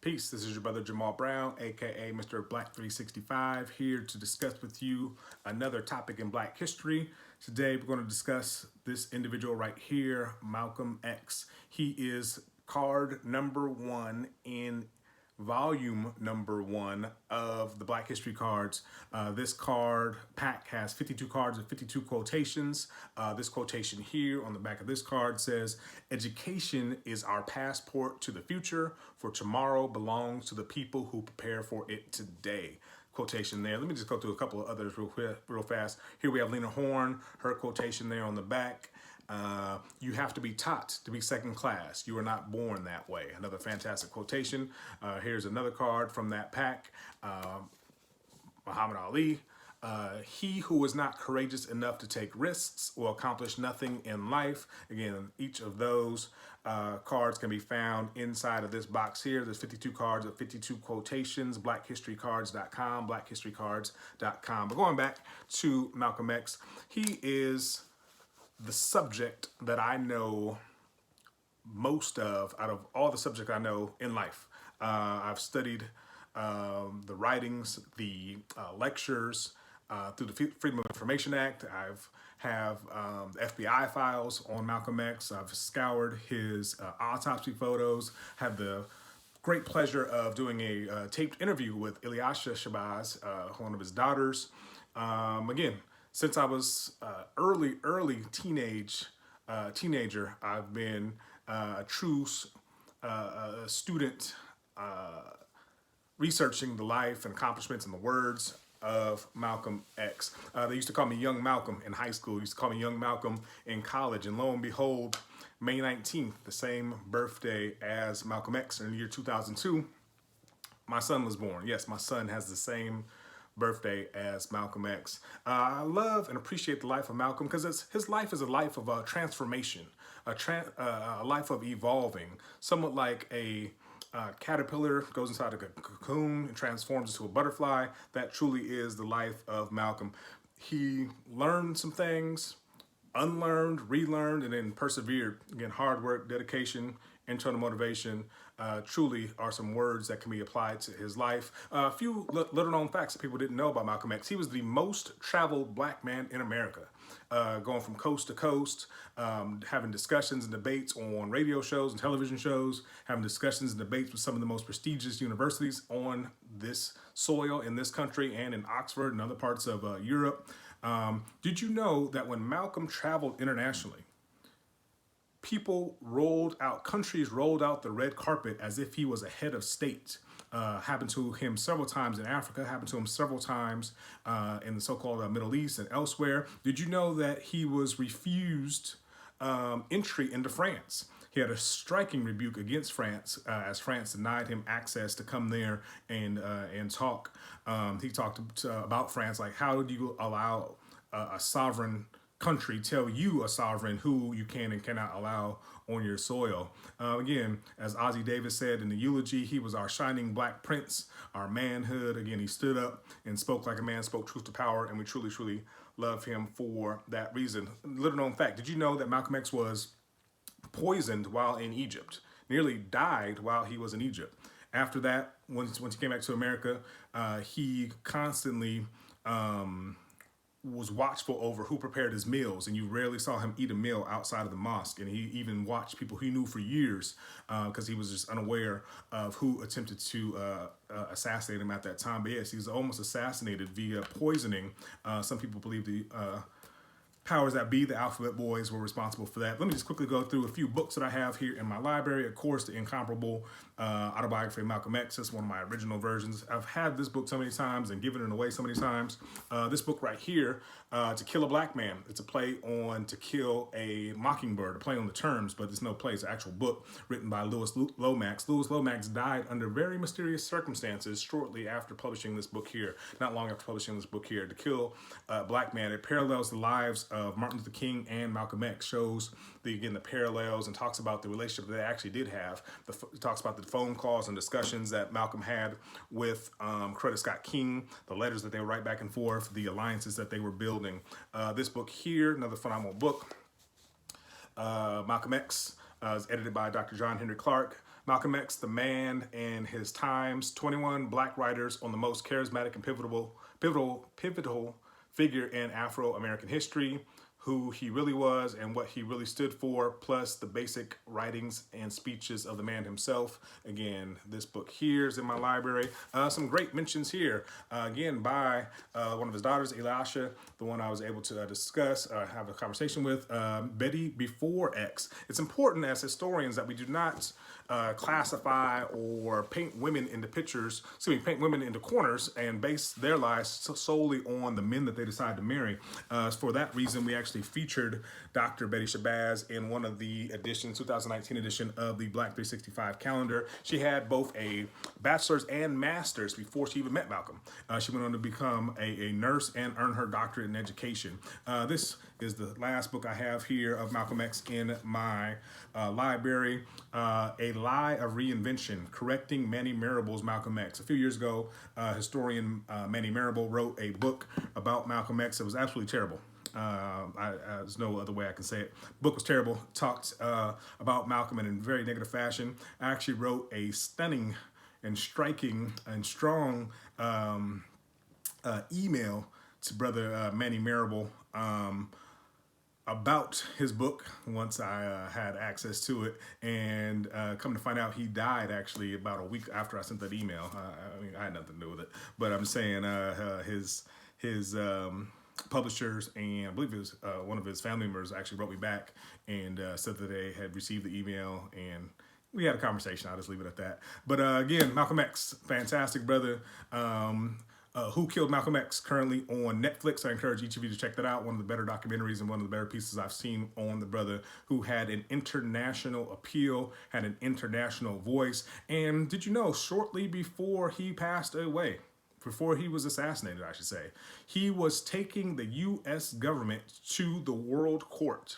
Peace, this is your brother Jamal Brown, aka Mr. Black365, here to discuss with you another topic in Black history. Today we're going to discuss this individual right here, Malcolm X. He is card number 1 in volume number 1 of the Black History cards. This card pack has 52 cards of 52 quotations. This quotation here on the back of this card says, "Education is our passport to the future, for tomorrow belongs to the people who prepare for it today." Quotation there. Let me just go through a couple of others real fast. Here we have Lena Horne, her quotation there on the back. You have to be taught to be second class. You are not born that way. Another fantastic quotation. Here's another card from that pack. Muhammad Ali. He who is not courageous enough to take risks will accomplish nothing in life. Again, each of those cards can be found inside of this box here. There's 52 cards of 52 quotations, blackhistorycards.com, blackhistorycards.com. But going back to Malcolm X, he is the subject that I know most of out of all the subjects I know in life. I've studied the writings, the lectures through the Freedom of Information Act. Have FBI files on Malcolm X. I've scoured his autopsy photos. Had the great pleasure of doing a taped interview with Ilyasha, one of his daughters. Again, since I was early teenager, I've been a true student researching the life and accomplishments and the words of Malcolm X. They used to call me Young Malcolm in high school. They used to call me Young Malcolm in college. And lo and behold, May 19th, the same birthday as Malcolm X in the year 2002, my son was born. Yes, my son has the same birthday as Malcolm X. I love and appreciate the life of Malcolm because his life is a life of transformation, a life of evolving, somewhat like a caterpillar goes inside a cocoon and transforms into a butterfly. That truly is the life of Malcolm. He learned some things, unlearned, relearned, and then persevered. Again, hard work, dedication, internal motivation truly are some words that can be applied to his life. A few little known facts that people didn't know about Malcolm X. He was the most traveled black man in America, going from coast to coast, having discussions and debates on radio shows and television shows, having discussions and debates with some of the most prestigious universities on this soil in this country and in Oxford and other parts of Europe. Did you know that when Malcolm traveled internationally, countries rolled out the red carpet as if he was a head of state? Happened to him several times in Africa, happened to him several times in the so-called Middle East and elsewhere. Did you know that he was refused entry into France? He had a striking rebuke against France as France denied him access to come there and talk. He talked about France, like, how do you allow a sovereign country tell you, a sovereign, who you can and cannot allow on your soil? Again, as Ozzie Davis said in the eulogy, he was our shining black prince, our manhood. Again, he stood up and spoke like a man, spoke truth to power, and we truly, truly love him for that reason. Little known fact, did you know that Malcolm X was poisoned while in Egypt? Nearly died while he was in Egypt. After that, once he came back to America, he constantly was watchful over who prepared his meals, and you rarely saw him eat a meal outside of the mosque. And he even watched people he knew for years because he was just unaware of who attempted to assassinate him at that time. But yes, he was almost assassinated via poisoning. Some people believe the powers that be, the alphabet boys, were responsible for that. Let me just quickly go through a few books that I have here in my library. Of course, the incomparable autobiography of Malcolm X. This is one of my original versions. I've had this book so many times and given it away so many times. This book right here, To Kill a Black Man. It's a play on To Kill a Mockingbird, a play on the terms, but it's no play. It's an actual book written by Lewis Lomax. Lewis Lomax died under very mysterious circumstances shortly after publishing this book here, not long after publishing this book here. To Kill a Black Man. It parallels the lives of Martin Luther King and Malcolm X, shows the parallels and talks about the relationship that they actually did have. Talks about the phone calls and discussions that Malcolm had with Coretta Scott King, the letters that they would write back and forth, the alliances that they were building. This book here, another phenomenal book, Malcolm X, is edited by Dr. John Henry Clark. Malcolm X, the man and his times, 21 black writers on the most charismatic and pivotal figure in Afro-American history, who he really was and what he really stood for, plus the basic writings and speeches of the man himself. Again, this book here is in my library. Some great mentions here, again, by one of his daughters, Ilyasha, the one I was able to discuss, have a conversation with, Betty before X. It's important as historians that we do not classify or paint women into paint women into corners and base their lives solely on the men that they decide to marry. For that reason, we actually featured Dr. Betty Shabazz in one of the editions, 2019 edition of the Black365 calendar. She had both a bachelor's and master's before she even met Malcolm. She went on to become a nurse and earn her doctorate in education. This is the last book I have here of Malcolm X in my library, A Lie of Reinvention, Correcting Manny Marable's Malcolm X. A few years ago, historian Manny Marable wrote a book about Malcolm X. It was absolutely terrible. There's no other way I can say it. Book was terrible. Talked about Malcolm in a very negative fashion. I actually wrote a stunning and striking and strong email to brother Manny Marable about his book once I had access to it, and come to find out he died actually about a week after I sent that email. I mean, I had nothing to do with it, but I'm saying his publishers and I believe it was one of his family members actually wrote me back and said that they had received the email, and we had a conversation. I'll just leave it at that. But again, Malcolm X, fantastic brother. Who Killed Malcolm X, currently on Netflix. I encourage each of you to check that out. One of the better documentaries and one of the better pieces I've seen on the brother who had an international appeal, had an international voice. And did you know, shortly before he passed away, before he was assassinated, I should say, he was taking the U.S. government to the world court.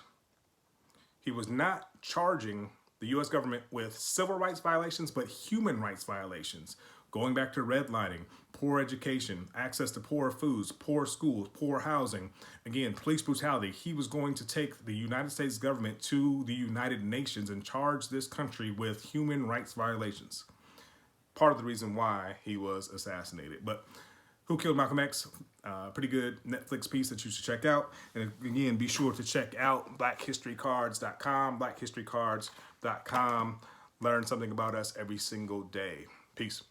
He was not charging the U.S. government with civil rights violations, but human rights violations. Going back to redlining, poor education, access to poor foods, poor schools, poor housing, again, police brutality. He was going to take the United States government to the United Nations and charge this country with human rights violations. Part of the reason why he was assassinated. But Who Killed Malcolm X? Pretty good Netflix piece that you should check out. And again, be sure to check out blackhistorycards.com, blackhistorycards.com. Learn something about us every single day. Peace.